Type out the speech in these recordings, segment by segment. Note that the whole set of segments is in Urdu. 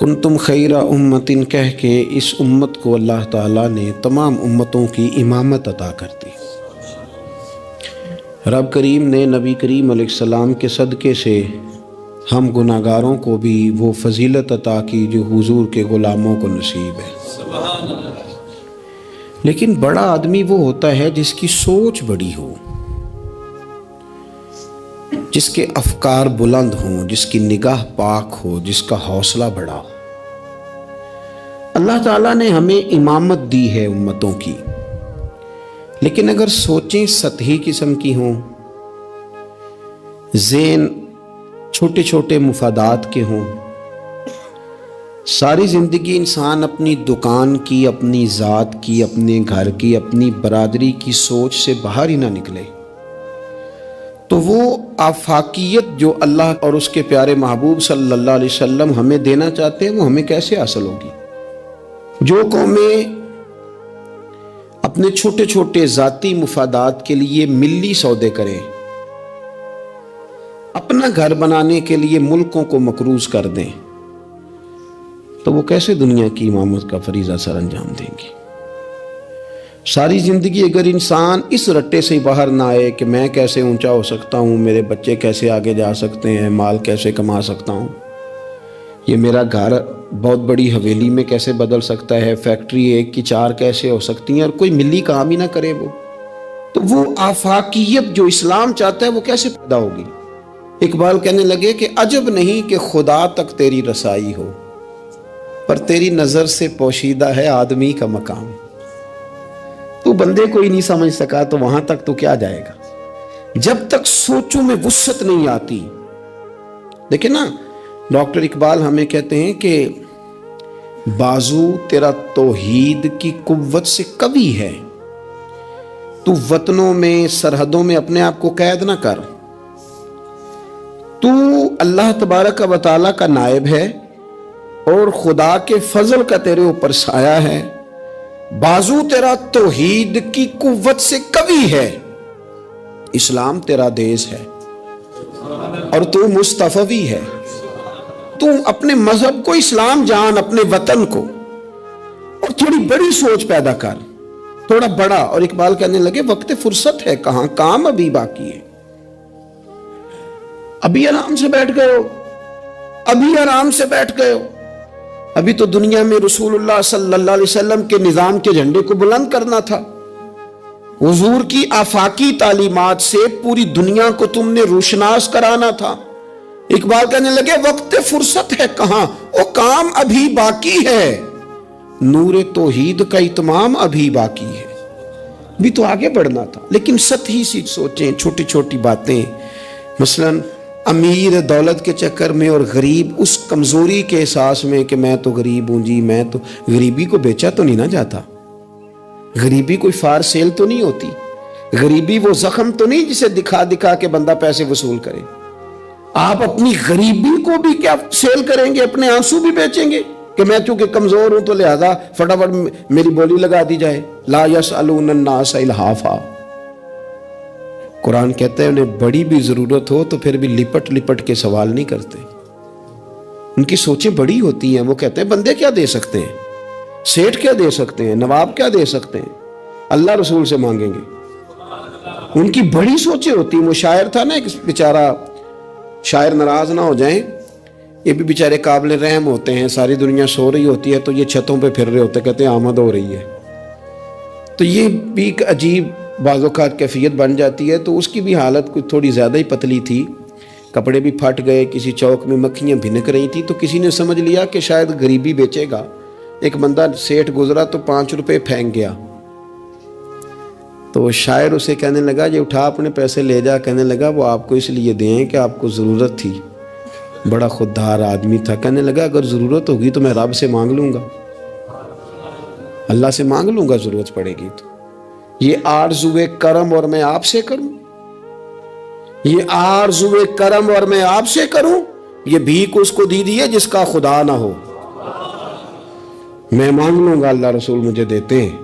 کنتم خیر امتن کہہ کے اس امت کو اللہ تعالیٰ نے تمام امتوں کی امامت عطا کر دی۔ رب کریم نے نبی کریم علیہ السلام کے صدقے سے ہم گناہگاروں کو بھی وہ فضیلت عطا کی جو حضور کے غلاموں کو نصیب ہے۔ لیکن بڑا آدمی وہ ہوتا ہے جس کی سوچ بڑی ہو، جس کے افکار بلند ہوں، جس کی نگاہ پاک ہو، جس کا حوصلہ بڑا ہو۔ اللہ تعالیٰ نے ہمیں امامت دی ہے امتوں کی، لیکن اگر سوچیں سطحی قسم کی ہوں، ذہن چھوٹے چھوٹے مفادات کے ہوں، ساری زندگی انسان اپنی دکان کی، اپنی ذات کی، اپنے گھر کی، اپنی برادری کی سوچ سے باہر ہی نہ نکلے، تو وہ آفاقیت جو اللہ اور اس کے پیارے محبوب صلی اللہ علیہ وسلم ہمیں دینا چاہتے ہیں وہ ہمیں کیسے حاصل ہوگی؟ جو قومیں اپنے چھوٹے چھوٹے ذاتی مفادات کے لیے ملی سودے کریں، اپنا گھر بنانے کے لیے ملکوں کو مقروض کر دیں، تو وہ کیسے دنیا کی امامت کا فریضہ سر انجام دیں گی؟ ساری زندگی اگر انسان اس رٹے سے باہر نہ آئے کہ میں کیسے اونچا ہو سکتا ہوں، میرے بچے کیسے آگے جا سکتے ہیں، مال کیسے کما سکتا ہوں، یہ میرا گھر بہت بڑی حویلی میں کیسے بدل سکتا ہے، فیکٹری 1 کی 4 کیسے ہو سکتی ہیں، اور کوئی ملی کام ہی نہ کرے، تو وہ آفاقیت جو اسلام چاہتا ہے وہ کیسے پیدا ہوگی؟ اقبال کہنے لگے کہ عجب نہیں کہ خدا تک تیری رسائی ہو، پر تیری نظر سے پوشیدہ ہے آدمی کا مقام۔ تو بندے کو ہی نہیں سمجھ سکا تو وہاں تک تو کیا جائے گا؟ جب تک سوچوں میں وسعت نہیں آتی۔ دیکھیں نا، ڈاکٹر اقبال ہمیں کہتے ہیں کہ بازو تیرا توحید کی قوت سے قوی ہے، تو وطنوں میں سرحدوں میں اپنے آپ کو قید نہ کر، تو اللہ تبارک و تعالیٰ کا نائب ہے اور خدا کے فضل کا تیرے اوپر سایہ ہے، بازو تیرا توحید کی قوت سے قوی ہے، اسلام تیرا دیس ہے اور تو مصطفی ہے۔ تو اپنے مذہب کو اسلام جان، اپنے وطن کو، اور تھوڑی بڑی سوچ پیدا کر، تھوڑا بڑا۔ اور اقبال کہنے لگے وقت فرصت ہے کہاں، کام ابھی باقی ہے، ابھی آرام سے بیٹھ گئے ہو، ابھی آرام سے بیٹھ گئے ہو، ابھی تو دنیا میں رسول اللہ صلی اللہ علیہ وسلم کے نظام کے جھنڈے کو بلند کرنا تھا، حضور کی آفاقی تعلیمات سے پوری دنیا کو تم نے روشناس کرانا تھا۔ اقبال کہنے لگے وقت فرصت ہے کہاں، وہ کام ابھی باقی ہے، نور توحید کا اتمام ابھی باقی ہے، بھی تو آگے بڑھنا تھا۔ لیکن سطحی سی سوچیں، چھوٹی چھوٹی باتیں، مثلا امیر دولت کے چکر میں اور غریب اس کمزوری کے احساس میں کہ میں تو غریب ہوں جی، میں تو، غریبی کو بیچا تو نہیں نہ جاتا، غریبی کوئی فار سیل تو نہیں ہوتی، غریبی وہ زخم تو نہیں جسے دکھا دکھا کے بندہ پیسے وصول کرے۔ آپ اپنی غریبی کو بھی کیا سیل کریں گے، اپنے آنسو بھی بیچیں گے کہ میں چونکہ کمزور ہوں تو لہذا فٹافٹ میری بولی لگا دی جائے؟ لا یسألون الناس الحافا۔ قرآن کہتا ہے انہیں بڑی بھی ضرورت ہو تو پھر بھی لپٹ لپٹ کے سوال نہیں کرتے، ان کی سوچیں بڑی ہوتی ہیں۔ وہ کہتے ہیں بندے کیا دے سکتے ہیں، سیٹھ کیا دے سکتے ہیں، نواب کیا دے سکتے ہیں، اللہ رسول سے مانگیں گے۔ ان کی بڑی سوچیں ہوتی ہیں۔ وہ شاعر تھا نا ایک بیچارہ، شاعر ناراض نہ ہو جائیں، یہ بھی بیچارے قابل رحم ہوتے ہیں، ساری دنیا سو رہی ہوتی ہے تو یہ چھتوں پہ پھر رہے ہوتے، کہتے ہیں آمد ہو رہی ہے، تو یہ بھی ایک عجیب بعض اوقات کیفیت بن جاتی ہے۔ تو اس کی بھی حالت کچھ تھوڑی زیادہ ہی پتلی تھی، کپڑے بھی پھٹ گئے، کسی چوک میں مکھیاں بھنک رہی تھی، تو کسی نے سمجھ لیا کہ شاید غریبی بیچے گا۔ ایک بندہ سیٹھ گزرا تو 5 روپے پھینک گیا، تو شاعر اسے کہنے لگا یہ اٹھا اپنے پیسے لے جا۔ کہنے لگا وہ آپ کو اس لیے دیں کہ آپ کو ضرورت تھی، بڑا خوددار آدمی تھا۔ کہنے لگا اگر ضرورت ہوگی تو میں رب سے مانگ لوں گا، اللہ سے مانگ لوں گا ضرورت پڑے گی تو۔ یہ آرزوئے کرم اور میں آپ سے کروں، یہ آرزوئے کرم اور میں آپ سے کروں، یہ بھیک اس کو دی ہے جس کا خدا نہ ہو، میں مانگ لوں گا اللہ رسول مجھے دیتے ہیں۔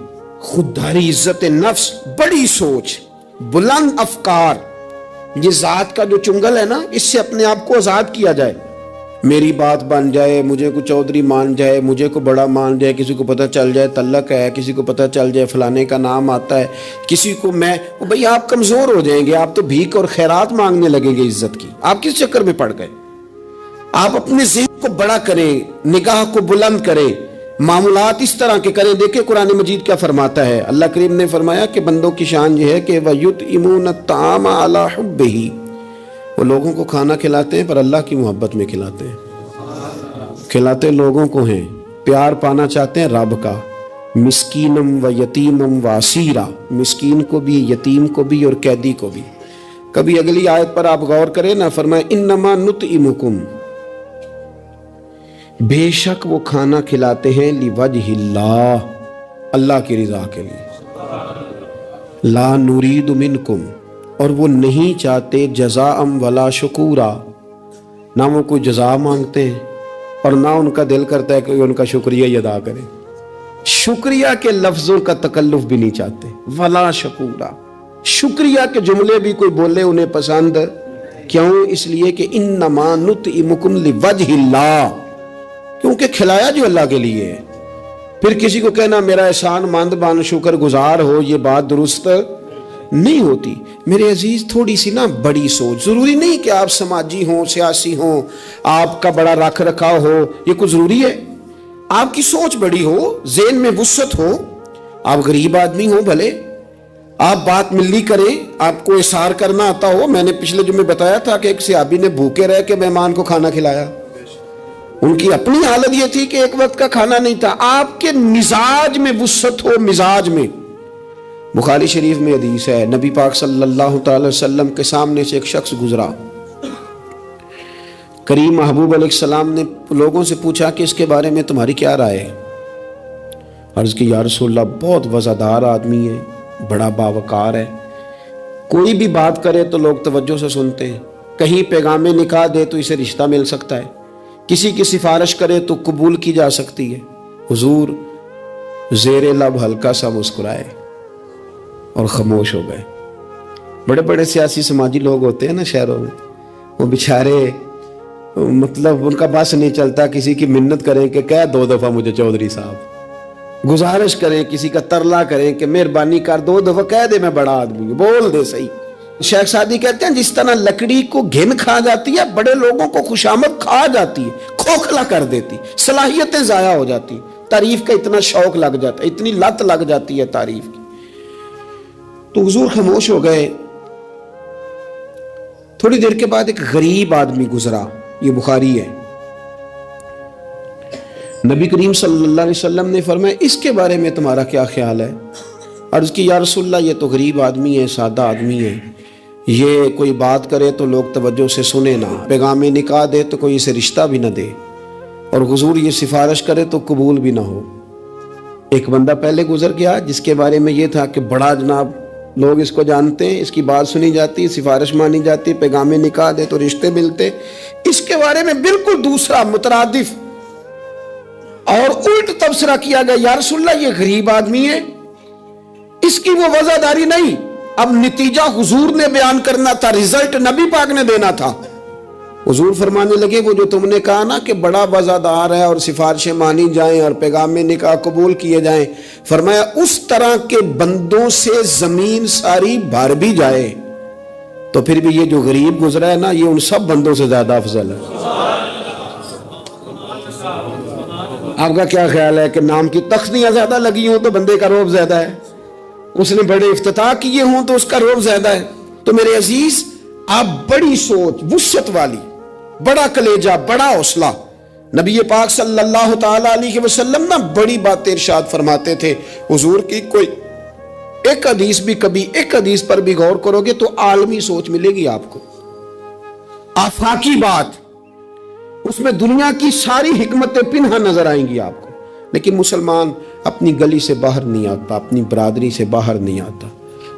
خودداری، عزت نفس، بڑی سوچ، بلند افکار، یہ ذات کا جو چنگل ہے نا، اس سے اپنے آپ کو آزاد کیا جائے۔ میری بات بن جائے, مجھے کو چودھری مان جائے, مجھے کو بڑا مان جائے, کسی کو پتہ چل جائے تعلق ہے, کسی کو پتہ چل جائے فلانے کا نام آتا ہے, کسی کو میں, بھئی آپ کمزور ہو جائیں گے, آپ تو بھیک اور خیرات مانگنے لگیں گے عزت کی. آپ کس چکر میں پڑ گئے؟ آپ اپنے ذہن کو بڑا کریں, نگاہ کو بلند کریں, معاملات اس طرح کے کریں. دیکھیں قرآن مجید کیا فرماتا ہے. اللہ کریم نے فرمایا کہ بندوں کی شان یہ ہے کہ وَيُطْعِمُونَ الطَّعَامَ عَلَىٰ حُبِّهِ, وہ لوگوں کو کھانا کھلاتے ہیں پر اللہ کی محبت میں کھلاتے ہیں. کھلاتے لوگوں کو ہیں, پیار پانا چاہتے ہیں رب کا. مسکینم و یتیمم و اسیرا, مسکین کو بھی, یتیم کو بھی اور قیدی کو بھی. کبھی اگلی آیت پر آپ غور کریں نا, فرمائے انما نطعمکم, بے شک وہ کھانا کھلاتے ہیں لوجہ اللہ, اللہ کی رضا کے لیے. لا نرید منکم, اور وہ نہیں چاہتے جزاء ولا شکورا, نہ وہ کوئی جزا مانگتے ہیں اور نہ ان کا دل کرتا ہے کہ ان کا شکریہ ہی ادا کریں. شکریہ کے لفظوں کا تکلف بھی نہیں چاہتے. ولا شکورا, شکریہ کے جملے بھی کوئی بولے انہیں پسند کیوں؟ اس لیے کہ انما نطعمکم لوجہ اللہ, کیونکہ کھلایا جو اللہ کے لیے ہے. پھر کسی کو کہنا میرا احسان مند بن, شکر گزار ہو, یہ بات درست نہیں ہوتی. میرے عزیز تھوڑی سی نا بڑی سوچ, ضروری نہیں کہ آپ سماجی ہوں, سیاسی ہوں, آپ کا بڑا رکھ رکھاؤ ہو, یہ کچھ ضروری ہے. آپ کی سوچ بڑی ہو, ذہن میں وسعت ہو, آپ غریب آدمی ہو بھلے, آپ بات ملی کریں, آپ کو احسار کرنا آتا ہو. میں نے پچھلے جمعے بتایا تھا کہ ایک صحابی نے بھوکے رہ کے مہمان کو کھانا کھلایا. ان کی اپنی حالت یہ تھی کہ ایک وقت کا کھانا نہیں تھا. آپ کے مزاج میں وسعت ہو, مزاج میں. بخاری شریف میں حدیث ہے, نبی پاک صلی اللہ تعالی وسلم کے سامنے سے ایک شخص گزرا. کریم محبوب علیہ السلام نے لوگوں سے پوچھا کہ اس کے بارے میں تمہاری کیا رائے ہے؟ عرض کی یا رسول اللہ, بہت وزادار آدمی ہے, بڑا باوقار ہے, کوئی بھی بات کرے تو لوگ توجہ سے سنتے ہیں, کہیں پیغام نکاح دے تو اسے رشتہ مل سکتا ہے, کسی کی سفارش کرے تو قبول کی جا سکتی ہے. حضور زیر لب ہلکا سا مسکرائے اور خاموش ہو گئے. بڑے بڑے سیاسی سماجی لوگ ہوتے ہیں نا شہروں میں, وہ بیچارے مطلب ان کا بس نہیں چلتا, کسی کی منت کریں کہ کہہ 2 دفعہ مجھے چودھری صاحب, گزارش کریں, کسی کا ترلا کریں کہ مہربانی کر 2 دفعہ کہہ دے میں بڑا آدمی ہوں, بول دے صحیح. شیخ سعدی کہتے ہیں جس طرح لکڑی کو گھن کھا جاتی ہے, بڑے لوگوں کو خوشامد کھا جاتی ہے, کھوکھلا کر دیتی, صلاحیتیں ضائع ہو جاتی, تعریف کا اتنا شوق لگ جاتا ہے, اتنی لت لگ جاتی ہے تعریف کی. تو حضور خاموش ہو گئے. تھوڑی دیر کے بعد ایک غریب آدمی گزرا, یہ بخاری ہے. نبی کریم صلی اللہ علیہ وسلم نے فرمایا اس کے بارے میں تمہارا کیا خیال ہے؟ عرض کی یا رسول اللہ, یہ تو غریب آدمی ہے, سادہ آدمی ہے, یہ کوئی بات کرے تو لوگ توجہ سے سنے نہ, پیغام نکاح دے تو کوئی اسے رشتہ بھی نہ دے, اور حضور یہ سفارش کرے تو قبول بھی نہ ہو. ایک بندہ پہلے گزر گیا جس کے بارے میں یہ تھا کہ بڑا جناب, لوگ اس کو جانتے ہیں, اس کی بات سنی جاتی, سفارش مانی جاتی, پیغام نکاح دے تو رشتے ملتے. اس کے بارے میں بالکل دوسرا مترادف اور الٹ تبصرہ کیا گیا, یا رسول اللہ یہ غریب آدمی ہے, اس کی وہ وزاداری نہیں. اب نتیجہ حضور نے بیان کرنا تھا, رزلٹ نبی پاک نے دینا تھا. حضور فرمانے لگے وہ جو تم نے کہا نا کہ بڑا وزادار ہے اور سفارشیں مانی جائیں اور پیغام نکاح قبول کیے جائیں, فرمایا اس طرح کے بندوں سے زمین ساری بھر بھی جائے تو پھر بھی یہ جو غریب گزرا ہے نا, یہ ان سب بندوں سے زیادہ افضل ہے. آپ کا کیا خیال ہے کہ نام کی تختیاں زیادہ لگی ہوں تو بندے کا رعب زیادہ ہے, اس نے بڑے افتتاح کیے ہوں تو اس کا رعب زیادہ ہے؟ تو میرے عزیز, آپ بڑی سوچ, وسعت والی, بڑا کلیجہ, بڑا حوصلہ. نبی پاک صلی اللہ تعالی علیہ وسلم نا بڑی باتیں ارشاد فرماتے تھے. حضور کی کوئی ایک حدیث بھی, کبھی ایک حدیث پر بھی غور کرو گے تو عالمی سوچ ملے گی آپ کو, آفاقی بات, اس میں دنیا کی ساری حکمتیں پنہا نظر آئیں گی آپ کو. لیکن مسلمان اپنی گلی سے باہر نہیں آتا, اپنی برادری سے باہر نہیں آتا.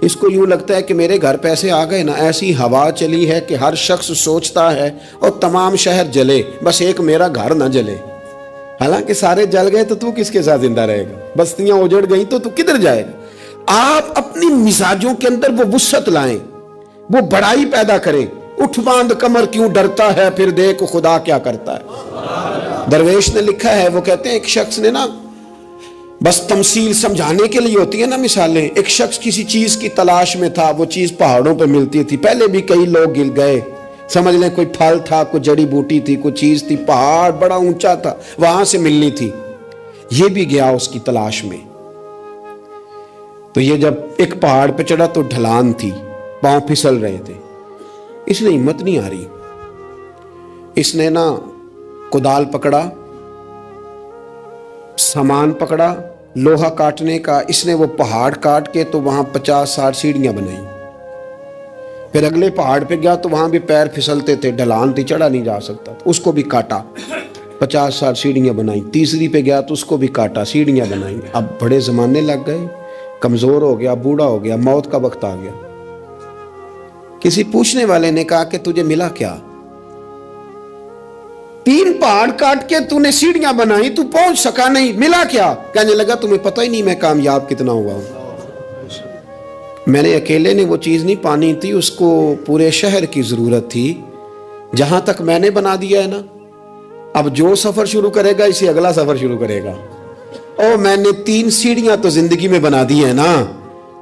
اس کو یوں لگتا ہے کہ میرے گھر پیسے آ گئے نا, ایسی ہوا چلی ہے کہ ہر شخص سوچتا ہے اور تمام شہر جلے, بس ایک میرا گھر نہ جلے. حالانکہ سارے جل گئے تو تو کس کے ساتھ زندہ رہے گا, بستیاں اجڑ گئیں تو تو کدھر جائے گا. آپ اپنی مزاجوں کے اندر وہ وسعت لائیں, وہ بڑائی پیدا کریں, اٹھ باندھ کمر کیوں ڈرتا ہے پھر دیکھ خدا کیا کرتا ہے. درویش نے لکھا ہے، وہ کہتے ہیں ایک شخص نے نا، بس تمثیل سمجھانے کے لیے ہوتی ہے نا مثالیں، ایک شخص کسی چیز کی تلاش میں تھا، وہ چیز پہاڑوں پہ ملتی تھی، پہلے بھی کئی لوگ گر گئے، سمجھ لیں کوئی پھل تھا، کوئی جڑی بوٹی تھی، کوئی چیز تھی، پہاڑ بڑا اونچا تھا، وہاں سے ملنی تھی، یہ بھی گیا اس کی تلاش میں. تو یہ جب ایک پہاڑ پہ چڑھا تو ڈھلان تھی، پاؤں پھسل رہے تھے، اس نے ہمت نہیں آ رہی، اس نے نا کدال پکڑا، سامان پکڑا لوہا کاٹنے کا، اس نے وہ پہاڑ کاٹ کے تو وہاں 50-60 سیڑھیاں بنائیں. پھر اگلے پہاڑ پہ گیا تو وہاں بھی پیر پھسلتے تھے، ڈھلان تھی، چڑھا نہیں جا سکتا تھا، اس کو بھی کاٹا، 50-60 سیڑھیاں بنائیں. تیسری پہ گیا تو اس کو بھی کاٹا، سیڑھیاں بنائیں. اب بڑے زمانے لگ گئے، کمزور ہو گیا، بوڑھا ہو گیا، موت کا وقت آ گیا. کسی پوچھنے والے نے کہا کہ تجھے ملا کیا؟ 3 پہاڑ کاٹ کے تو نے سیڑھیاں بنائی، تو پہنچ سکا نہیں، ملا کیا؟ کہنے لگا تمہیں پتہ ہی نہیں میں کامیاب کتنا ہوا ہوں. میں نے اکیلے نے وہ چیز نہیں پانی تھی، اس کو پورے شہر کی ضرورت تھی. جہاں تک میں نے بنا دیا ہے نا، اب جو سفر شروع کرے گا اسی اگلا سفر شروع کرے گا. او میں نے 3 سیڑھیاں تو زندگی میں بنا دی ہے نا،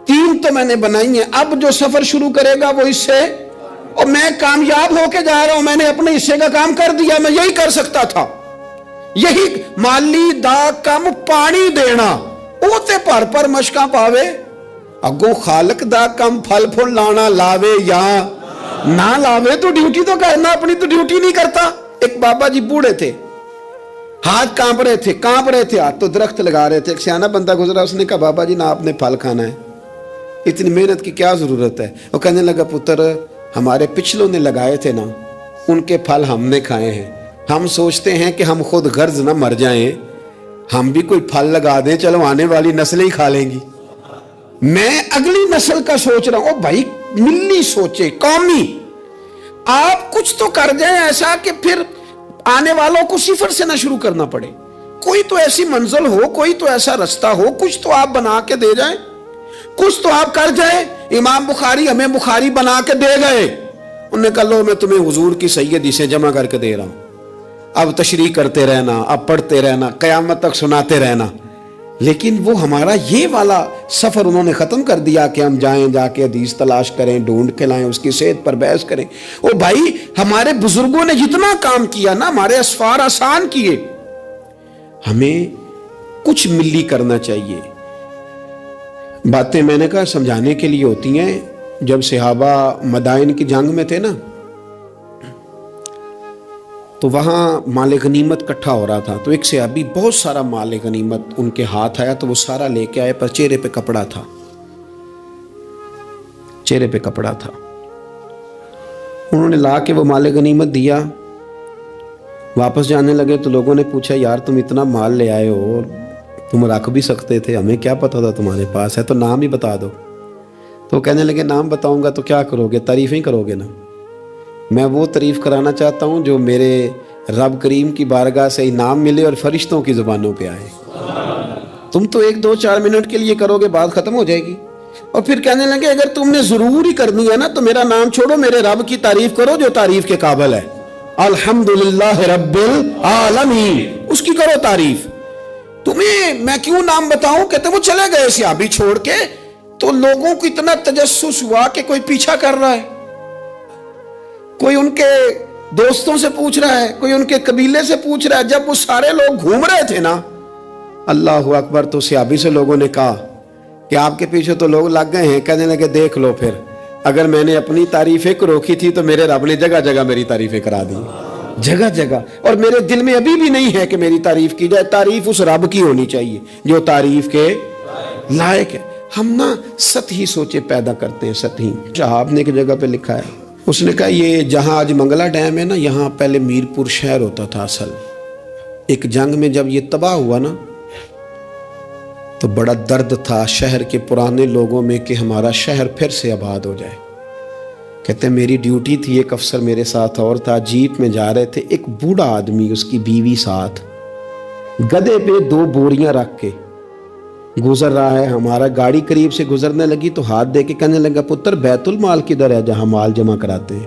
3 تو میں نے بنائی ہیں، اب جو سفر شروع کرے گا وہ اس سے، اور میں کامیاب ہو کے جا رہا ہوں، میں نے اپنے حصے کا کام کر دیا، میں یہی کر سکتا تھا. یہی مالی دا کم پانی دینا، اوتے پر مشکاں پاوے، اگو خالق دا کم پھل پھول لانا، لاوے یا نہ لاوے تو ڈیوٹی تو کرنا، اپنی تو ڈیوٹی نہیں کرتا. ایک بابا جی بوڑھے تھے، ہاتھ کانپ رہے تھے ہاتھ، تو درخت لگا رہے تھے. ایک سیانا بندہ گزرا، اس نے کہا بابا جی نہ آپ نے پھل کھانا ہے، اتنی محنت کی کیا ضرورت ہے؟ وہ کہنے لگا پتر ہمارے پچھلوں نے لگائے تھے نا، ان کے پھل ہم نے کھائے ہیں، ہم سوچتے ہیں کہ ہم خود غرض نہ مر جائیں، ہم بھی کوئی پھل لگا دیں، چلو آنے والی نسلیں ہی کھا لیں گی. میں اگلی نسل کا سوچ رہا ہوں. بھائی ملی سوچے، قومی، آپ کچھ تو کر جائیں ایسا کہ پھر آنے والوں کو صفر سے نہ شروع کرنا پڑے. کوئی تو ایسی منزل ہو، کوئی تو ایسا رستہ ہو، کچھ تو آپ بنا کے دے جائیں، کچھ تو آپ کر جائیں. امام بخاری ہمیں بخاری بنا کے دے گئے، انہوں نے کہا لو میں تمہیں حضور کی سیدی سے جمع کر کے دے رہا ہوں، اب تشریح کرتے رہنا، اب پڑھتے رہنا، قیامت تک سناتے رہنا. لیکن وہ ہمارا یہ والا سفر انہوں نے ختم کر دیا کہ ہم جائیں، جا کے حدیث تلاش کریں، ڈھونڈ کے لائیں، اس کی صحت پر بحث کریں. او بھائی ہمارے بزرگوں نے جتنا کام کیا نا، ہمارے اسفار آسان کیے، ہمیں کچھ ملی کرنا چاہیے. باتیں میں نے کہا سمجھانے کے لیے ہوتی ہیں. جب صحابہ مدائن کی جنگ میں تھے نا، تو وہاں مال غنیمت کٹھا ہو رہا تھا، تو ایک صحابی بہت سارا مال غنیمت ان کے ہاتھ آیا، تو وہ سارا لے کے آئے، پر چہرے پہ کپڑا تھا، چہرے پہ کپڑا تھا. انہوں نے لا کے وہ مال غنیمت دیا، واپس جانے لگے تو لوگوں نے پوچھا یار تم اتنا مال لے آئے ہو، تم رکھ بھی سکتے تھے، ہمیں کیا پتا تھا تمہارے پاس ہے، تو نام ہی بتا دو. تو کہنے لگے نام بتاؤں گا تو کیا کرو گے، تعریفیں کرو گے نا. میں وہ تعریف کرانا چاہتا ہوں جو میرے رب کریم کی بارگاہ سے انعام ملے اور فرشتوں کی زبانوں پہ آئے. تم تو 1-2-4 منٹ کے لیے کرو گے، بات ختم ہو جائے گی. اور پھر کہنے لگے اگر تم نے ضرور ہی کرنی ہے نا تو میرا نام چھوڑو، میرے رب کی تعریف کرو جو تعریف کے قابل ہے. الحمدللہ رب العالمین، اس کی کرو تعریف. تمہیں میں کیوں نام بتاؤں؟ کہتے وہ چلے گئے صحابی چھوڑ کے، تو لوگوں کو اتنا تجسس ہوا کہ کوئی پیچھا کر رہا ہے، کوئی ان کے دوستوں سے پوچھ رہا ہے، کوئی ان کے قبیلے سے پوچھ رہا ہے. جب وہ سارے لوگ گھوم رہے تھے نا، اللہ اکبر، تو صحابی سے لوگوں نے کہا کہ آپ کے پیچھے تو لوگ لگ گئے ہیں. کہنے لگے دیکھ لو پھر، اگر میں نے اپنی تعریفیں کو روکی تھی تو میرے رب نے جگہ جگہ میری تعریفیں کرا دی، جگہ جگہ. اور میرے دل میں ابھی بھی نہیں ہے کہ میری تعریف کی جائے. تعریف اس رب کی ہونی چاہیے جو تعریف کے لائق ہے. ہم نا سطحی سوچے پیدا کرتے ہیں، سطحی. شہاب نے ایک جگہ پہ لکھا ہے، اس نے کہا یہ جہاں آج منگلا ڈیم ہے نا، یہاں پہلے میرپور شہر ہوتا تھا اصل. ایک جنگ میں جب یہ تباہ ہوا نا تو بڑا درد تھا شہر کے پرانے لوگوں میں کہ ہمارا شہر پھر سے آباد ہو جائے. کہتے ہیں میری ڈیوٹی تھی، ایک افسر میرے ساتھ اور تھا، جیپ میں جا رہے تھے، ایک بوڑھا آدمی اس کی بیوی ساتھ گدھے پہ 2 بوریاں رکھ کے گزر رہا ہے. ہمارا گاڑی قریب سے گزرنے لگی تو ہاتھ دے کے کہنے لگا پتر بیت المال کدھر ہے جہاں مال جمع کراتے ہیں؟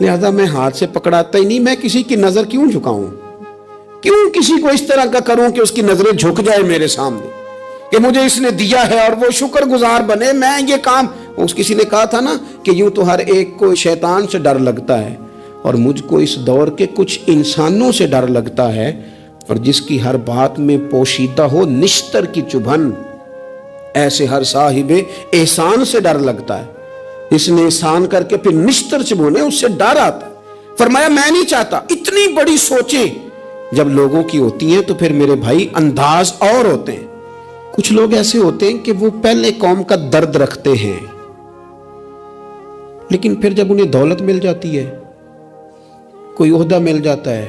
لہذا میں ہاتھ سے پکڑاتا ہی نہیں، میں کسی کی نظر کیوں جھکاؤں، کیوں کسی کو اس طرح کا کروں کہ اس کی نظریں جھک جائے میرے سامنے کہ مجھے اس نے دیا ہے اور وہ شکر گزار بنے. میں یہ کام، اس کسی نے کہا تھا نا کہ یوں تو ہر ایک کو شیطان سے ڈر لگتا ہے، اور مجھ کو اس دور کے کچھ انسانوں سے ڈر لگتا ہے، اور جس کی ہر بات میں پوشیدہ ہو نشتر کی چبھن، ایسے ہر صاحب احسان سے ڈر لگتا ہے. اس نے احسان کر کے پھر نشتر چبھونے، اس سے ڈر آتا. فرمایا میں نہیں چاہتا. اتنی بڑی سوچیں جب لوگوں کی ہوتی ہیں تو پھر میرے بھائی انداز اور ہوتے ہیں. کچھ لوگ ایسے ہوتے ہیں کہ وہ پہلے قوم کا درد رکھتے ہیں، لیکن پھر جب انہیں دولت مل جاتی ہے، کوئی عہدہ مل جاتا ہے،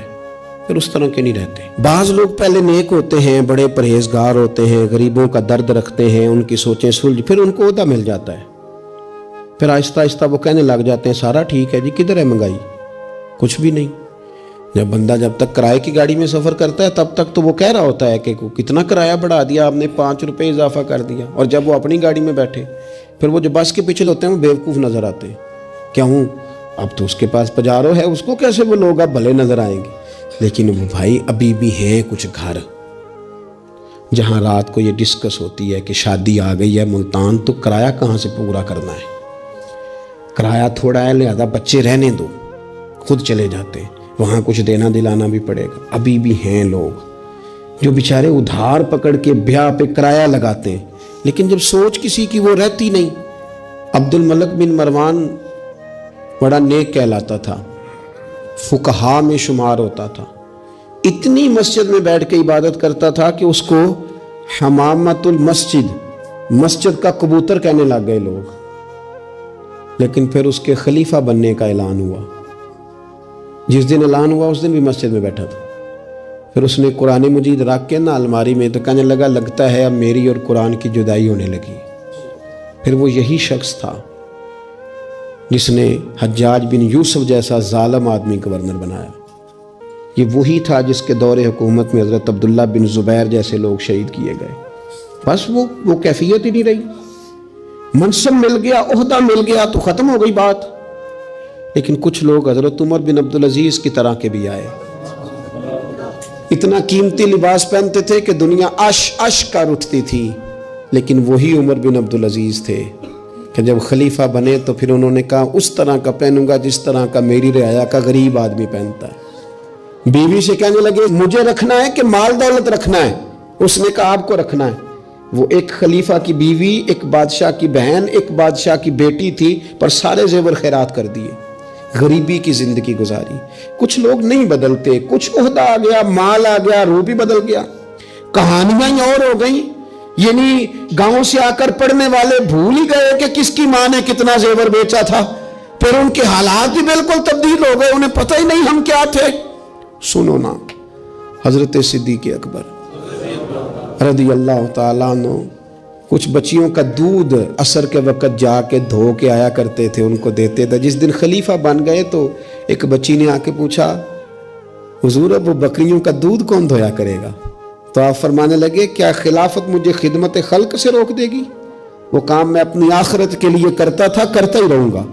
پھر اس طرح کے نہیں رہتے. بعض لوگ پہلے نیک ہوتے ہیں، بڑے پرہیزگار ہوتے ہیں، غریبوں کا درد رکھتے ہیں، ان کی سوچیں سلجھ، پھر ان کو عہدہ مل جاتا ہے، پھر آہستہ آہستہ وہ کہنے لگ جاتے ہیں سارا ٹھیک ہے جی، کدھر ہے مہنگائی، کچھ بھی نہیں. جب بندہ جب تک کرائے کی گاڑی میں سفر کرتا ہے تب تک تو وہ کہہ رہا ہوتا ہے کہ کتنا کرایہ بڑھا دیا آپ نے، 5 روپے اضافہ کر دیا. اور جب وہ اپنی گاڑی میں بیٹھے، پھر وہ جو بس کے پیچھے ہوتے ہیں وہ بیوقوف نظر آتے ہیں. کیوں؟ اب تو اس کے پاس پجارو ہے، اس کو کیسے وہ لوگ اب بھلے نظر آئیں گے. لیکن وہ بھائی ابھی بھی ہیں کچھ گھر جہاں رات کو یہ ڈسکس ہوتی ہے کہ شادی آ گئی ہے ملتان، تو کرایہ کہاں سے پورا کرنا ہے، کرایہ تھوڑا ہے لہذا بچے رہنے دو، خود چلے جاتے ہیں، وہاں کچھ دینا دلانا بھی پڑے گا. ابھی بھی ہیں لوگ جو بیچارے ادھار پکڑ کے بیاہ پہ کرایہ لگاتے ہیں، لیکن جب سوچ کسی کی وہ رہتی نہیں. عبد الملک بن مروان بڑا نیک کہلاتا تھا، فقہا میں شمار ہوتا تھا، اتنی مسجد میں بیٹھ کے عبادت کرتا تھا کہ اس کو حمامت المسجد، مسجد کا کبوتر کہنے لگ گئے لوگ. لیکن پھر اس کے خلیفہ بننے کا اعلان ہوا. جس دن اعلان ہوا اس دن بھی مسجد میں بیٹھا تھا. پھر اس نے قرآن مجید رکھ کے نا الماری میں، تو کہنے لگتا ہے اب میری اور قرآن کی جدائی ہونے لگی. پھر وہ یہی شخص تھا جس نے حجاج بن یوسف جیسا ظالم آدمی گورنر بنایا. یہ وہی تھا جس کے دور حکومت میں حضرت عبداللہ بن زبیر جیسے لوگ شہید کیے گئے. بس وہ کیفیت ہی نہیں رہی. منصب مل گیا، عہدہ مل گیا تو ختم ہو گئی بات. لیکن کچھ لوگ حضرت عمر بن عبدالعزیز کی طرح کے بھی آئے، اتنا قیمتی لباس پہنتے تھے کہ دنیا عش کر اٹھتی تھی، لیکن وہی عمر بن عبدالعزیز تھے کہ جب خلیفہ بنے تو پھر انہوں نے کہا اس طرح کا پہنوں گا جس طرح کا میری رعایا کا غریب آدمی پہنتا ہے. بیوی سے کہنے لگے مجھے رکھنا ہے کہ مال دولت رکھنا ہے؟ اس نے کہا آپ کو رکھنا ہے. وہ ایک خلیفہ کی بیوی، ایک بادشاہ کی بہن، ایک بادشاہ کی بیٹی تھی، پر سارے زیور خیرات کر دیے، غریبی کی زندگی گزاری. کچھ لوگ نہیں بدلتے، کچھ عہدہ آ گیا، مال آ گیا، روح بھی بدل گیا. کہانیاں ہی اور ہو گئیں. یعنی گاؤں سے آ کر پڑھنے والے بھول ہی گئے کہ کس کی ماں نے کتنا زیور بیچا تھا. پھر ان کے حالات بھی بالکل تبدیل ہو گئے، انہیں پتہ ہی نہیں ہم کیا تھے. سنو نا، حضرت صدیق اکبر رضی اللہ تعالیٰ عنہ کچھ بچیوں کا دودھ عصر کے وقت جا کے دھو کے آیا کرتے تھے، ان کو دیتے تھے. جس دن خلیفہ بن گئے تو ایک بچی نے آ کے پوچھا حضور اب وہ بکریوں کا دودھ کون دھویا کرے گا؟ تو آپ فرمانے لگے کیا خلافت مجھے خدمت خلق سے روک دے گی؟ وہ کام میں اپنی آخرت کے لیے کرتا تھا، کرتا ہی رہوں گا.